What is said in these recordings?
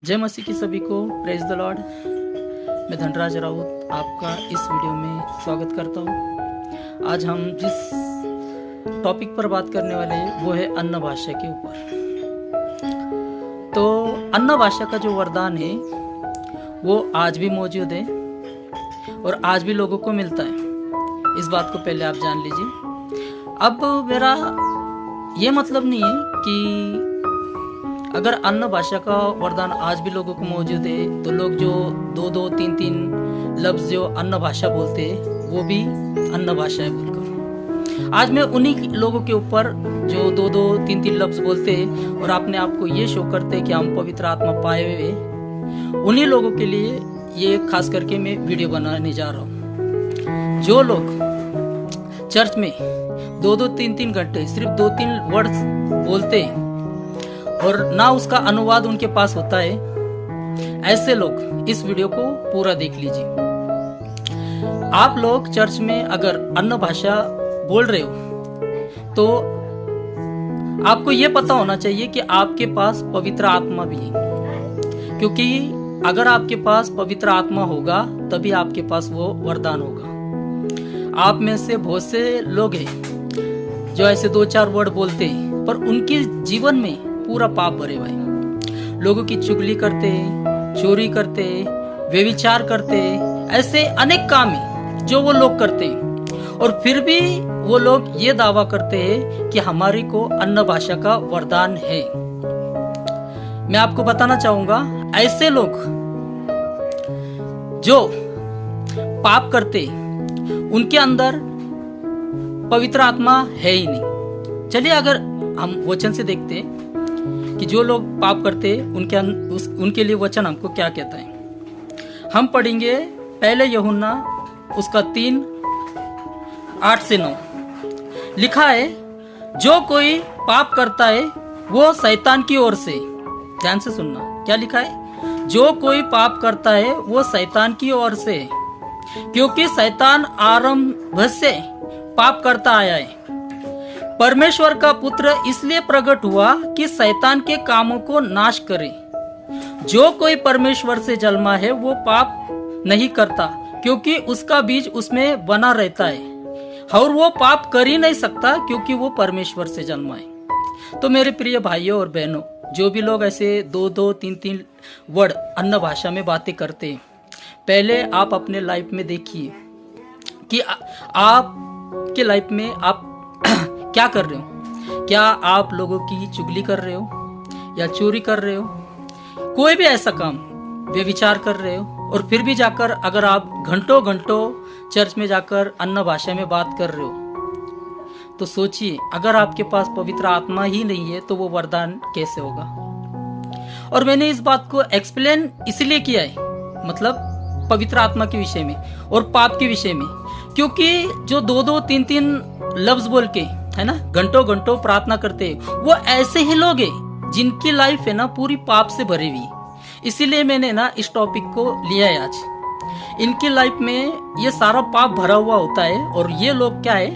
जय मसीह की सभी को, प्रेज द लॉर्ड। मैं धनराज राउत आपका इस वीडियो में स्वागत करता हूँ। आज हम जिस टॉपिक पर बात करने वाले हैं वो है अन्न भाषा के ऊपर। तो अन्न भाषा का जो वरदान है वो आज भी मौजूद है और आज भी लोगों को मिलता है। इस बात को पहले आप जान लीजिए। अब मेरा ये मतलब नहीं है कि अगर अन्न भाषा का वरदान आज भी लोगों को मौजूद है तो लोग जो दो दो तीन तीन लफ्ज जो अन्न भाषा बोलते हैं वो भी अन्न भाषा है बोलकर। आज मैं उन्हीं लोगों के ऊपर जो दो दो तीन तीन लफ्ज बोलते हैं और अपने आप को ये शो करते हैं कि हम पवित्र आत्मा पाए हुए हैं, उन्हीं लोगों के लिए ये खास करके मैं वीडियो बनाने जा रहा हूँ। जो लोग चर्च में दो दो तीन तीन घंटे सिर्फ दो तीन वर्ड्स बोलते हैं और ना उसका अनुवाद उनके पास होता है, ऐसे लोग इस वीडियो को पूरा देख लीजिए। आप लोग चर्च में अगर अन्न भाषा बोल रहे हो तो आपको यह पता होना चाहिए कि आपके पास पवित्र आत्मा भी है, क्योंकि अगर आपके पास पवित्र आत्मा होगा तभी आपके पास वो वरदान होगा। आप में से बहुत से लोग हैं जो ऐसे दो चार वर्ड बोलते हैं पर उनके जीवन में पूरा पाप भरे हुए हैं। लोगों की चुगली करते, चोरी करते, व्यभिचार करते, ऐसे अनेक काम हैं जो वो लोग करते हैं और फिर भी वो लोग ये दावा करते हैं कि हमारी को अन्न भाषा का वरदान है। मैं आपको बताना चाहूंगा, ऐसे लोग जो पाप करते उनके अंदर पवित्र आत्मा है ही नहीं। चलिए अगर हम वचन से देखते हैं कि जो लोग पाप करते उनके लिए वचन हमको क्या कहता है। हम पढ़ेंगे पहले यूहन्ना उसका 3:8 से 9 लिखा है, जो कोई पाप करता है वो शैतान की ओर से। ध्यान से सुनना, क्या लिखा है? जो कोई पाप करता है वो शैतान की ओर से, क्योंकि शैतान आरंभ से पाप करता आया है। परमेश्वर का पुत्र इसलिए प्रकट हुआ कि शैतान के कामों को नाश करे। जो कोई परमेश्वर से जन्मा है वो पाप नहीं करता, क्योंकि उसका बीज उसमें बना रहता है और वो पाप कर ही नहीं सकता क्योंकि वो परमेश्वर से जन्मा है। तो मेरे प्रिय भाइयों और बहनों, जो भी लोग ऐसे दो दो तीन तीन वर्ड अन्न भाषा में बातें करते हैं, पहले आप अपने लाइफ में देखिए कि आपके लाइफ में आप क्या कर रहे हो। क्या आप लोगों की चुगली कर रहे हो या चोरी कर रहे हो, कोई भी ऐसा काम, व्यभिचार कर रहे हो और फिर भी जाकर अगर आप घंटों घंटों चर्च में जाकर अन्न भाषा में बात कर रहे हो तो सोचिए, अगर आपके पास पवित्र आत्मा ही नहीं है तो वो वरदान कैसे होगा। और मैंने इस बात को एक्सप्लेन इसलिए किया है, मतलब पवित्र आत्मा के विषय में और पाप के विषय में, क्योंकि जो दो दो तीन तीन लफ्ज बोल के है ना घंटों घंटों प्रार्थना करते हैं, वो ऐसे ही लोग हैं जिनकी लाइफ है ना पूरी पाप से भरी हुई। इसीलिए मैंने ना इस टॉपिक को लिया है आज। इनकी लाइफ में ये सारा पाप भरा हुआ होता है और ये लोग क्या है,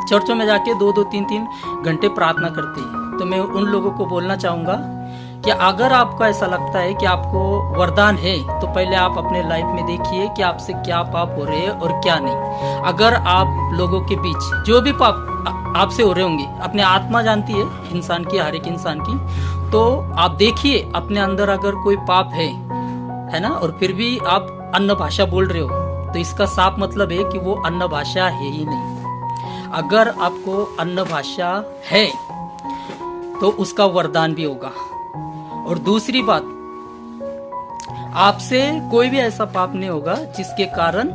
चर्चों में जाके दो दो तीन तीन घंटे प्रार्थना करते हैं। तो मैं उन लोगों को बोलना चाहूंगा कि अगर आपको ऐसा लगता है कि आपको वरदान है तो पहले आप अपने लाइफ में देखिए कि आपसे क्या पाप हो रहे हैं और क्या नहीं। अगर आप लोगों के बीच जो भी पाप आपसे हो रहे होंगे, अपने आत्मा जानती है इंसान की, हर एक इंसान की, तो आप देखिए अपने अंदर अगर कोई पाप है ना, और फिर भी आप अन्न भाषा बोल रहे हो तो इसका साफ मतलब है कि वो अन्न भाषा है ही नहीं। अगर आपको अन्न भाषा है तो उसका वरदान भी होगा। और दूसरी बात, आपसे कोई भी ऐसा पाप नहीं होगा जिसके कारण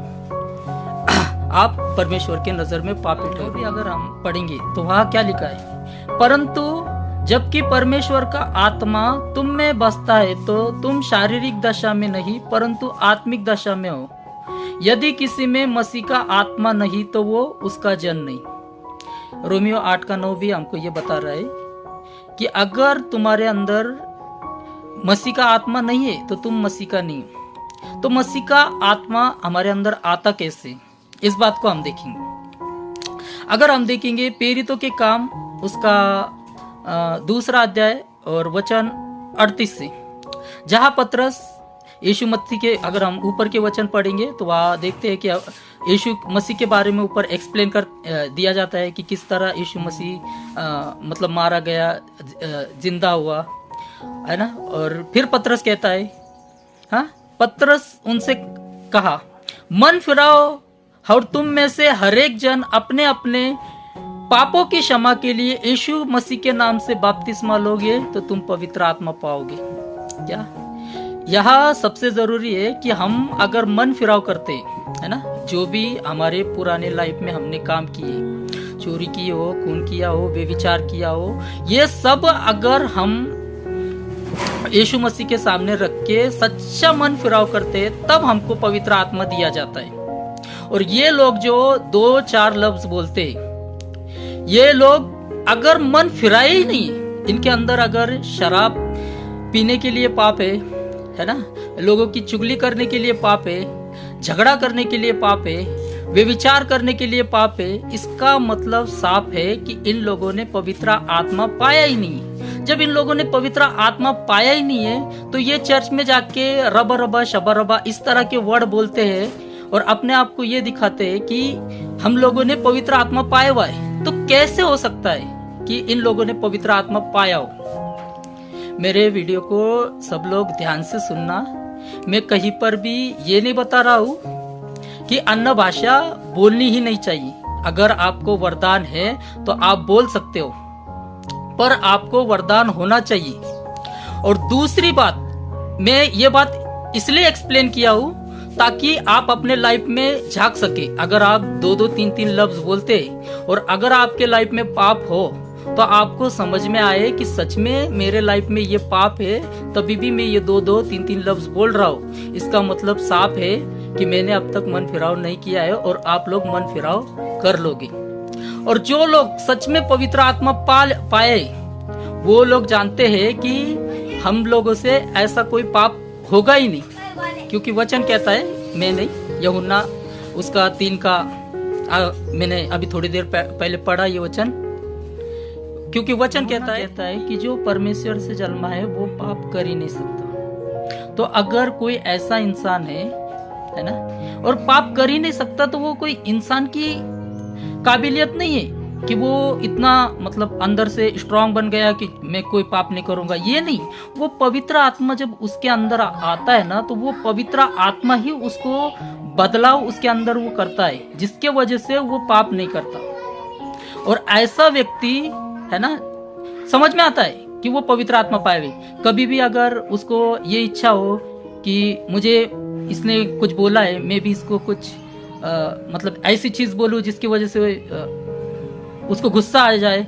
आप परमेश्वर के नजर में पापी ठहरोगे। अगर हम पढ़ेंगे तो वहां क्या लिखा है, परंतु जबकि परमेश्वर का आत्मा तुम में बसता है तो तुम शारीरिक दशा में नहीं परंतु आत्मिक दशा में हो। यदि किसी में मसीह का आत्मा नहीं तो वो उसका जन नहीं। रोमियो 8:9 भी हमको ये बता रहा है कि अगर तुम्हारे अंदर मसीह का आत्मा नहीं है तो तुम मसीह का नहीं हो। तो मसीह का आत्मा हमारे अंदर आता कैसे, इस बात को हम देखेंगे। अगर हम देखेंगे प्रेरितों के काम उसका 2 अध्याय और वचन 38 से, जहाँ पतरस यीशु मसीह के, अगर हम ऊपर के वचन पढ़ेंगे तो वहाँ देखते हैं कि यीशु मसीह के बारे में ऊपर एक्सप्लेन कर दिया जाता है कि किस तरह यीशु मसीह मतलब मारा गया, जिंदा हुआ, है ना। और फिर पतरस कहता है, हाँ, पतरस उनसे कहा, मन फिराओ और तुम में से हरेक जन अपने अपने पापों की क्षमा के लिए यीशु मसीह के नाम से बपतिस्मा लोगे तो तुम पवित्र आत्मा पाओगे। क्या यह सबसे जरूरी है कि हम अगर मन फिराव करते, है ना, जो भी हमारे पुराने लाइफ में हमने काम किए, चोरी की हो, खून किया हो, बेविचार किया हो, ये सब अगर हम यीशु मसीह के सामने रख के सच्चा मन फिराव करते, तब हमको पवित्र आत्मा दिया जाता है। और ये लोग जो 2-4 लफ्ज बोलते, ये लोग अगर मन फिराए ही नहीं, इनके अंदर अगर शराब पीने के लिए पाप है ना, लोगों की चुगली करने के लिए पाप है, झगड़ा करने के लिए पाप है, व्यभिचार करने के लिए पाप है, इसका मतलब साफ है कि इन लोगों ने पवित्र आत्मा पाया ही नहीं। जब इन लोगों ने पवित्र आत्मा पाया ही नहीं है तो ये चर्च में जाके रबा रबा शबा रबा इस तरह के वर्ड बोलते हैं और अपने आप को ये दिखाते हैं कि हम लोगों ने पवित्र आत्मा पाया हुआ है। तो कैसे हो सकता है कि इन लोगों ने पवित्र आत्मा पाया हो? मेरे वीडियो को सब लोग ध्यान से सुनना। मैं कहीं पर भी ये नहीं बता रहा हूँ कि अन्य भाषा बोलनी ही नहीं चाहिए। अगर आपको वरदान है तो आप बोल सकते हो, पर आपको वरदान होना चाहिए। और दूसरी बात, मैं ये बात इसलिए एक्सप्लेन किया हूँ ताकि आप अपने लाइफ में झांक सके। अगर आप 2-2, 3-3 लफ्ज बोलते और अगर आपके लाइफ में पाप हो तो आपको समझ में आए कि सच में मेरे लाइफ में ये पाप है, तभी भी मैं ये 2-2, 3-3 लफ्ज बोल रहा हूँ। इसका मतलब साफ है कि मैंने अब तक मन फिराव नहीं किया है और आप लोग मन फिराव कर लोगे। और जो लोग सच में पवित्र आत्मा पाए वो लोग जानते हैं कि हम लोगों से ऐसा कोई पाप होगा ही नहीं, क्योंकि वचन कहता है, मैं नहीं, यूहन्ना उसका 3 का मैंने अभी थोड़ी देर पहले पढ़ा ये वचन। क्योंकि वचन कहता है कि जो परमेश्वर से जन्मा है वो पाप कर ही नहीं सकता। तो अगर कोई ऐसा इंसान है ना, और पाप कर ही नहीं सकता, तो वो कोई इंसान की काबिलियत नहीं है कि वो इतना मतलब अंदर से स्ट्रांग बन गया कि मैं कोई पाप नहीं करूंगा। ये नहीं, वो पवित्र आत्मा जब उसके अंदर आता है ना, तो वो पवित्र आत्मा ही उसको बदलाव उसके अंदर वो करता है, जिसके वजह से वो पाप नहीं करता। और ऐसा व्यक्ति है ना, समझ में आता है कि वो पवित्र आत्मा पाए हुए। कभी भी अगर उसको ये इच्छा हो कि मुझे इसने कुछ बोला है, मैं भी इसको कुछ मतलब ऐसी चीज बोलूं जिसकी वजह से उसको गुस्सा आ जाए,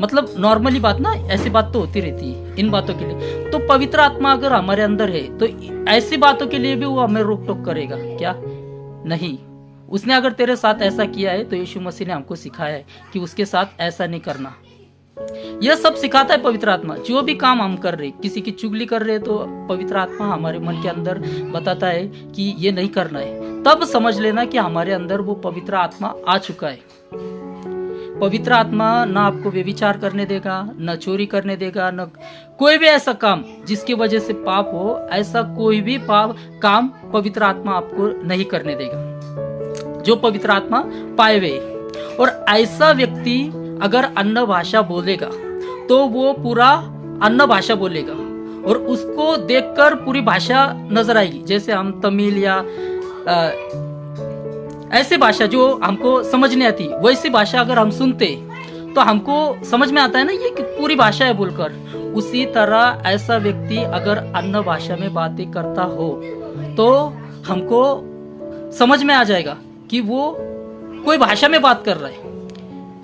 मतलब नॉर्मली बात ना, ऐसी बात तो होती रहती है इन बातों के लिए। तो पवित्र आत्मा अगर हमारे अंदर है तो ऐसी बातों के लिए भी वो हमें रोक टोक करेगा क्या? नहीं। उसने अगर तेरे साथ ऐसा किया है तो यीशु मसीह ने हमको सिखाया है कि उसके साथ ऐसा नहीं करना। यह सब सिखाता है पवित्र आत्मा। जो भी काम हम कर रहे, किसी की चुगली कर रहे, तो पवित्र आत्मा हमारे मन के अंदर बताता है कि ये नहीं करना है। तब समझ लेना कि हमारे अंदर वो पवित्र आत्मा आ चुका है। पवित्र आत्मा ना आपको व्यभिचार करने देगा, न चोरी करने देगा, न कोई भी ऐसा काम जिसकी वजह से पाप हो, ऐसा कोई भी पाप काम पवित्र आत्मा आपको नहीं करने देगा, जो पवित्र आत्मा पाए हुए। और ऐसा व्यक्ति अगर अन्य भाषा बोलेगा तो वो पूरा अन्य भाषा बोलेगा और उसको देखकर पूरी भाषा नजर आएगी। जैसे हम तमिल या ऐसी भाषा जो हमको समझ नहीं आती, वैसी भाषा अगर हम सुनते तो हमको समझ में आता है ना, ये पूरी भाषा है बोलकर। उसी तरह ऐसा व्यक्ति अगर अन्य भाषा में बातें करता हो तो हमको समझ में आ जाएगा कि वो कोई भाषा में बात कर रहा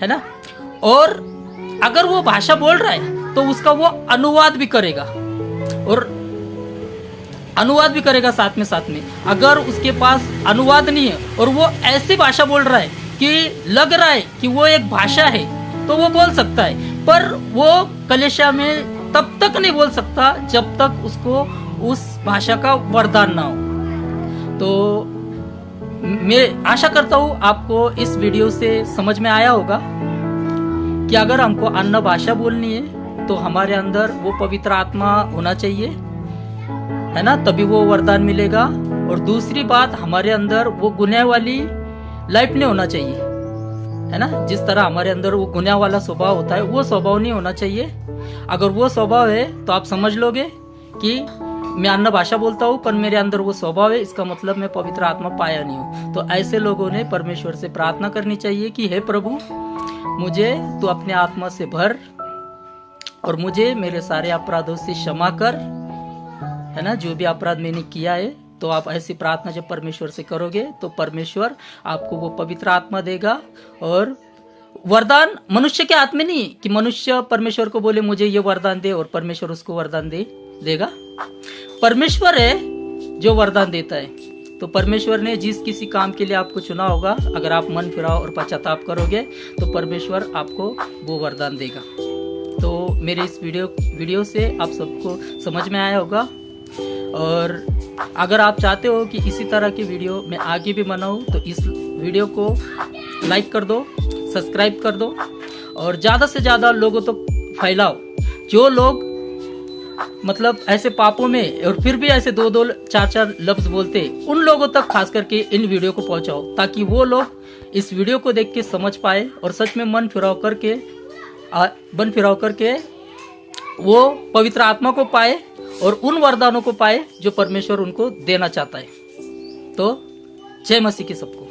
है ना। और अगर वो भाषा बोल रहा है तो उसका वो अनुवाद भी करेगा, और अनुवाद भी करेगा साथ में। अगर उसके पास अनुवाद नहीं है और वो ऐसी भाषा बोल रहा है कि लग रहा है कि वो एक भाषा है, तो वो बोल सकता है। पर वो कलीसिया में तब तक नहीं बोल सकता जब तक उसको उस भाषा का वरदान ना हो। तो मैं आशा करता हूँ आपको इस वीडियो से समझ में आया होगा कि अगर हमको अन्य भाषा बोलनी है तो हमारे अंदर वो पवित्र आत्मा होना चाहिए, है ना, तभी वो वरदान मिलेगा। और दूसरी बात, हमारे अंदर वो गुनाह वाली लाइफ नहीं होना चाहिए, है ना। जिस तरह हमारे अंदर वो गुनाह वाला स्वभाव होता है, वो स्वभाव नहीं होना चाहिए। अगर वो स्वभाव है तो आप समझ लोगे कि मैं अन्य भाषा बोलता हूँ पर मेरे अंदर वो स्वभाव है, इसका मतलब मैं पवित्र आत्मा पाया नहीं हूँ। तो ऐसे लोगों ने परमेश्वर से प्रार्थना करनी चाहिए कि हे प्रभु, मुझे तू अपने आत्मा से भर और मुझे मेरे सारे अपराधों से क्षमा कर, है ना। जो भी अपराध मैंने किया है, तो आप ऐसी प्रार्थना जब परमेश्वर से करोगे तो परमेश्वर आपको वो पवित्र आत्मा देगा। और वरदान मनुष्य के हाथ में नहीं कि मनुष्य परमेश्वर को बोले मुझे ये वरदान दे और परमेश्वर उसको वरदान देगा। परमेश्वर है जो वरदान देता है। तो परमेश्वर ने जिस किसी काम के लिए आपको चुना होगा, अगर आप मन फिराओ और पश्चाताप करोगे तो परमेश्वर आपको वो वरदान देगा। तो मेरे इस वीडियो से आप सबको समझ में आया होगा। और अगर आप चाहते हो कि इसी तरह की वीडियो मैं आगे भी बनाऊं तो इस वीडियो को लाइक कर दो, सब्सक्राइब कर दो और ज़्यादा से ज़्यादा लोगों तक फैलाओ। जो लोग मतलब ऐसे पापों में और फिर भी ऐसे 2-2 4-4 लफ्ज बोलते, उन लोगों तक खास करके इन वीडियो को पहुंचाओ, ताकि वो लोग इस वीडियो को देख के समझ पाए और सच में मन फिराव करके वो पवित्र आत्मा को पाए और उन वरदानों को पाए जो परमेश्वर उनको देना चाहता है। तो जय मसीह की सबको।